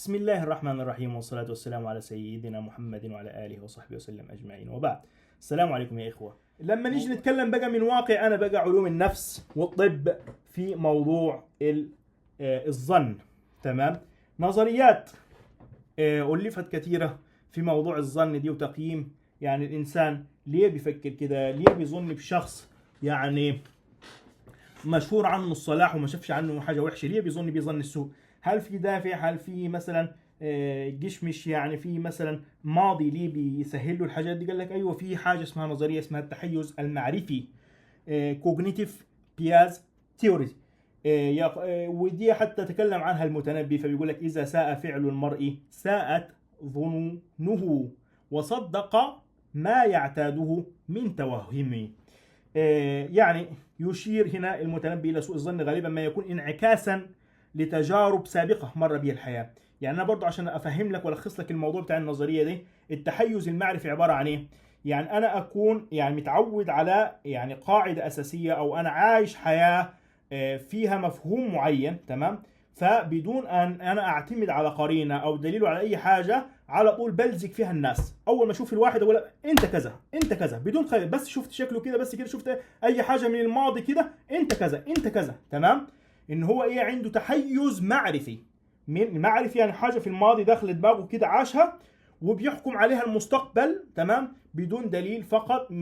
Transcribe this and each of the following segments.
بسم الله الرحمن الرحيم، والصلاة والسلام على سيدنا محمد وعلى آله وصحبه وسلم أجمعين، وبعد. السلام عليكم يا إخوة. لما نيجي نتكلم بقى من واقع أنا بقى علوم النفس والطب في موضوع الظن، تمام. نظريات ألفت كثيرة في موضوع الظن دي وتقييم يعني الإنسان ليه بيفكر كده، ليه بيظن بشخص يعني مشهور عنه الصلاح وما شافش عنه حاجة وحشة، ليه بيظن السوء؟ هل في دافع؟ هل في مثلا جشمش يعني في مثلا ماضي ليه بيسهل له الحاجات دي؟ قال لك ايوه، في حاجه اسمها نظريه اسمها التحيز المعرفي، كوجنيتيف بياز ثيوري، ودي حتى تكلم عنها المتنبي، فبيقول لك اذا ساء فعل المرء ساءت ظنونه وصدق ما يعتاده من توهمه. يعني يشير هنا المتنبي الى سوء الظن غالبا ما يكون انعكاسا لتجارب سابقه مر بها الحياه. يعني انا برضو عشان افهم لك والخص لك الموضوع بتاع النظريه دي، التحيز المعرفي عباره عن ايه؟ يعني انا اكون يعني متعود على يعني قاعده اساسيه، او انا عايش حياه فيها مفهوم معين، تمام. فبدون ان انا اعتمد على قرينه او دليل على اي حاجه، على طول بلزق فيها الناس. اول ما اشوف الواحد اقول انت كذا انت كذا بدون خير، بس شفت شكله كده، بس كده شفت اي حاجه من الماضي كده انت كذا انت كذا، تمام. ان هو ايه؟ عنده تحيز معرفي. من معرفي يعني حاجه في الماضي داخل دماغه كده عاشها وبيحكم عليها المستقبل، تمام، بدون دليل، فقط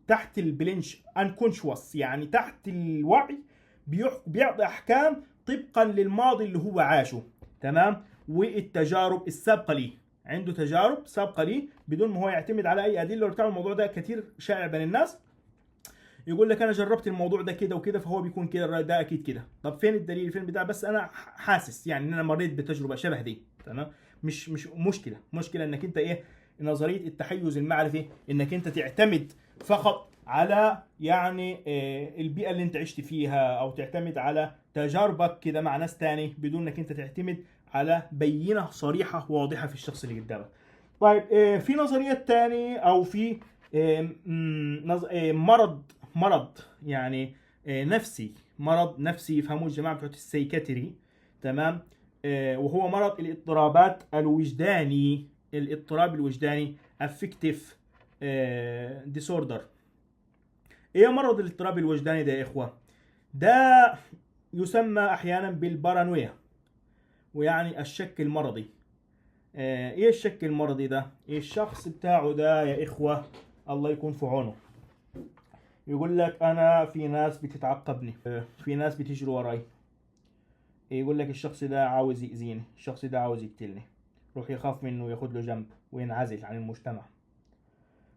تحت البلنش انكونشوس، يعني تحت الوعي بيعطي احكام طبقا للماضي اللي هو عاشه، تمام، والتجارب السابقه ليه. عنده تجارب سابقه ليه بدون ما هو يعتمد على اي ادله وبتاع. الموضوع ده كثير شائع بين الناس، يقول لك انا جربت الموضوع ده كده وكده فهو بيكون كده، ده اكيد كده. طب فين الدليل؟ فين بتاع؟ بس انا حاسس يعني ان انا مريت بتجربه شبه دي، تمام. مش مشكله انك انت ايه، نظريه التحيز المعرفي، انك انت تعتمد فقط على يعني البيئه اللي انت عشت فيها، او تعتمد على تجاربك كده مع ناس تاني بدون انك انت تعتمد على بينه صريحه واضحه في الشخص اللي قدامك. طيب في نظريات تاني، او في مرض يعني نفسي، مرض نفسي يفهموه الجماعه بتوع السيكاتري، تمام. وهو مرض الاضطرابات الوجداني، الاضطراب الوجداني افكتيف ديسوردر. ايه مرض الاضطراب الوجداني ده يا اخوه؟ ده يسمى احيانا بالبارانويا، ويعني الشك المرضي. ايه الشك المرضي ده؟ إيه الشخص بتاعه ده يا اخوه؟ الله يكون في عونه. يقول لك انا في ناس بتتعقبني، في ناس بتجري وراي. يقول لك الشخص ده عاوز يأذيني، الشخص ده عاوز يقتلني، روح يخاف منه وياخد له جنب وينعزل عن المجتمع.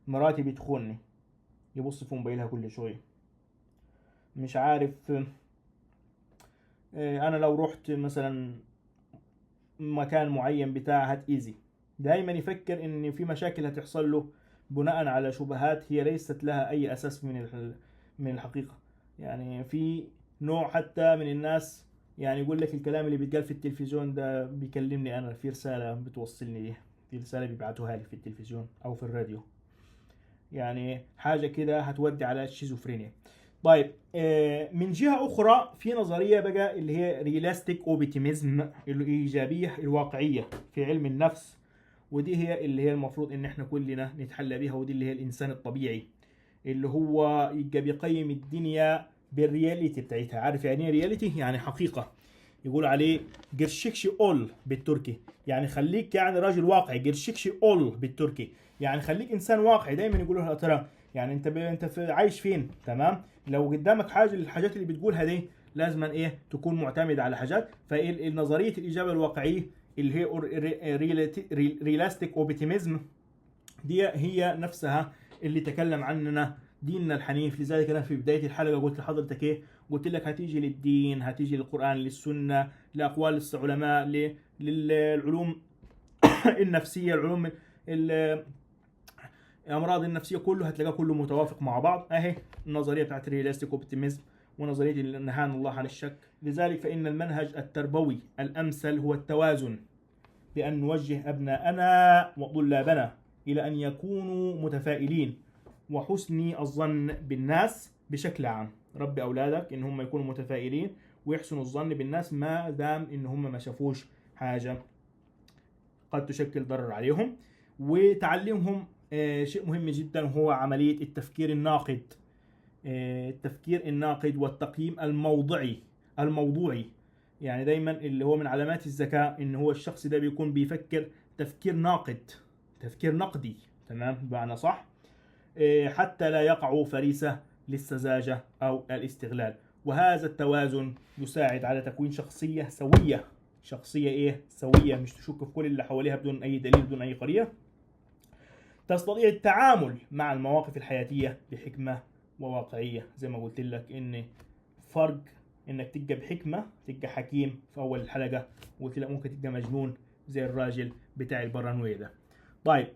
مراتي بتخونني، يبص في موبايلها كل شويه. مش عارف، انا لو رحت مثلا مكان معين بتاع هتأذي. دايما يفكر ان في مشاكل هتحصل له بناء على شبهات هي ليست لها اي اساس من الحقيقة. يعني في نوع حتى من الناس يعني يقول لك الكلام اللي بيتقال في التلفزيون ده بيكلمني انا، في رسالة بتوصلني ليه، في رسالة بيبعتوها لي في التلفزيون او في الراديو. يعني حاجة كده هتودي على الشيزوفرينيا. طيب من جهة أخرى في نظرية بقى اللي هي ريلاستيك اوبتيميزم، الإيجابية الواقعية في علم النفس. ودي هي اللي هي المفروض إن إحنا كلنا نتحلى بيها، ودي اللي هي الإنسان الطبيعي اللي هو يبقى بيقيم الدنيا بالرياليتي بتاعتها. عارف يعني ايه رياليتي؟ يعني حقيقة. يقول عليه قرشكشي اول بالتركي، يعني خليك يعني راجل واقعي. قرشكشي اول بالتركي يعني خليك انسان واقعي. دايما يقولوا لها ترى يعني انت عايش فين، تمام. لو قدامك حاجه للحاجات اللي بتقولها دي لازما ايه تكون معتمد على حاجات. فالنظريه الاجابه الواقعيه اللي هي ريلاستيك اوبتيميزم دي هي نفسها اللي تكلم عننا ديننا الحنيف. لذلك انا في بدايه الحلقه قلت لحضرتك ايه؟ قلت لك هتيجي للدين، هتيجي للقران، للسنه، لاقوال العلماء، للعلوم النفسيه، العلوم الامراض النفسيه، كله هتلاقيه كله متوافق مع بعض. اهي النظريه بتاعت الريلاستيك اوبتيميزم ونظريه نهانا الله عن الشك. لذلك فان المنهج التربوي الامثل هو التوازن، بان نوجه ابناءنا وطلابنا الى ان يكونوا متفائلين وحسن الظن بالناس بشكل عام. ربي اولادك ان هم يكونوا متفائلين ويحسنوا الظن بالناس ما دام ان هم ما شافوش حاجه قد تشكل ضرر عليهم. وتعلمهم شيء مهم جدا هو عملية التفكير الناقد، التفكير الناقد والتقييم الموضوعي. يعني دايما اللي هو من علامات الذكاء ان هو الشخص ده بيكون بيفكر تفكير ناقد، تفكير نقدي، تمام بمعنى صح، حتى لا يقعوا فريسة للسذاجة أو الاستغلال. وهذا التوازن يساعد على تكوين شخصية سوية، شخصية سوية، مش تشك في كل اللي حواليها بدون أي دليل، بدون أي قرينة، تستطيع التعامل مع المواقف الحياتية بحكمة وواقعية. زي ما قلت لك إن فرق إنك تبقى بحكمة، تبقى حكيم في أول الحلقة، وقلت لك ممكن تبقى مجنون زي الراجل بتاع البرانوية ده. طيب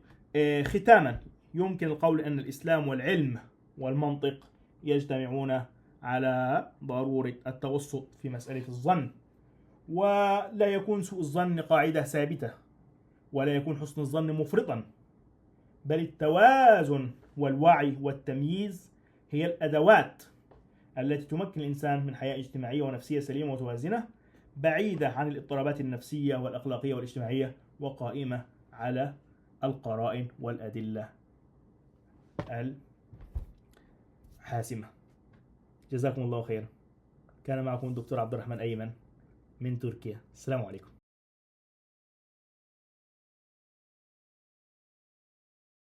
ختاما، يمكن القول أن الإسلام والعلم والمنطق يجتمعون على ضرورة التوسط في مسألة الظن، ولا يكون سوء الظن قاعدة ثابتة، ولا يكون حسن الظن مفرطا، بل التوازن والوعي والتمييز هي الأدوات التي تمكن الإنسان من حياة اجتماعية ونفسية سليمة ومتوازنة، بعيدة عن الاضطرابات النفسية والأخلاقية والاجتماعية، وقائمة على القرائن والأدلة الحاسمة. جزاكم الله خيرا. كان معكم الدكتور عبد الرحمن أيمن من تركيا. السلام عليكم.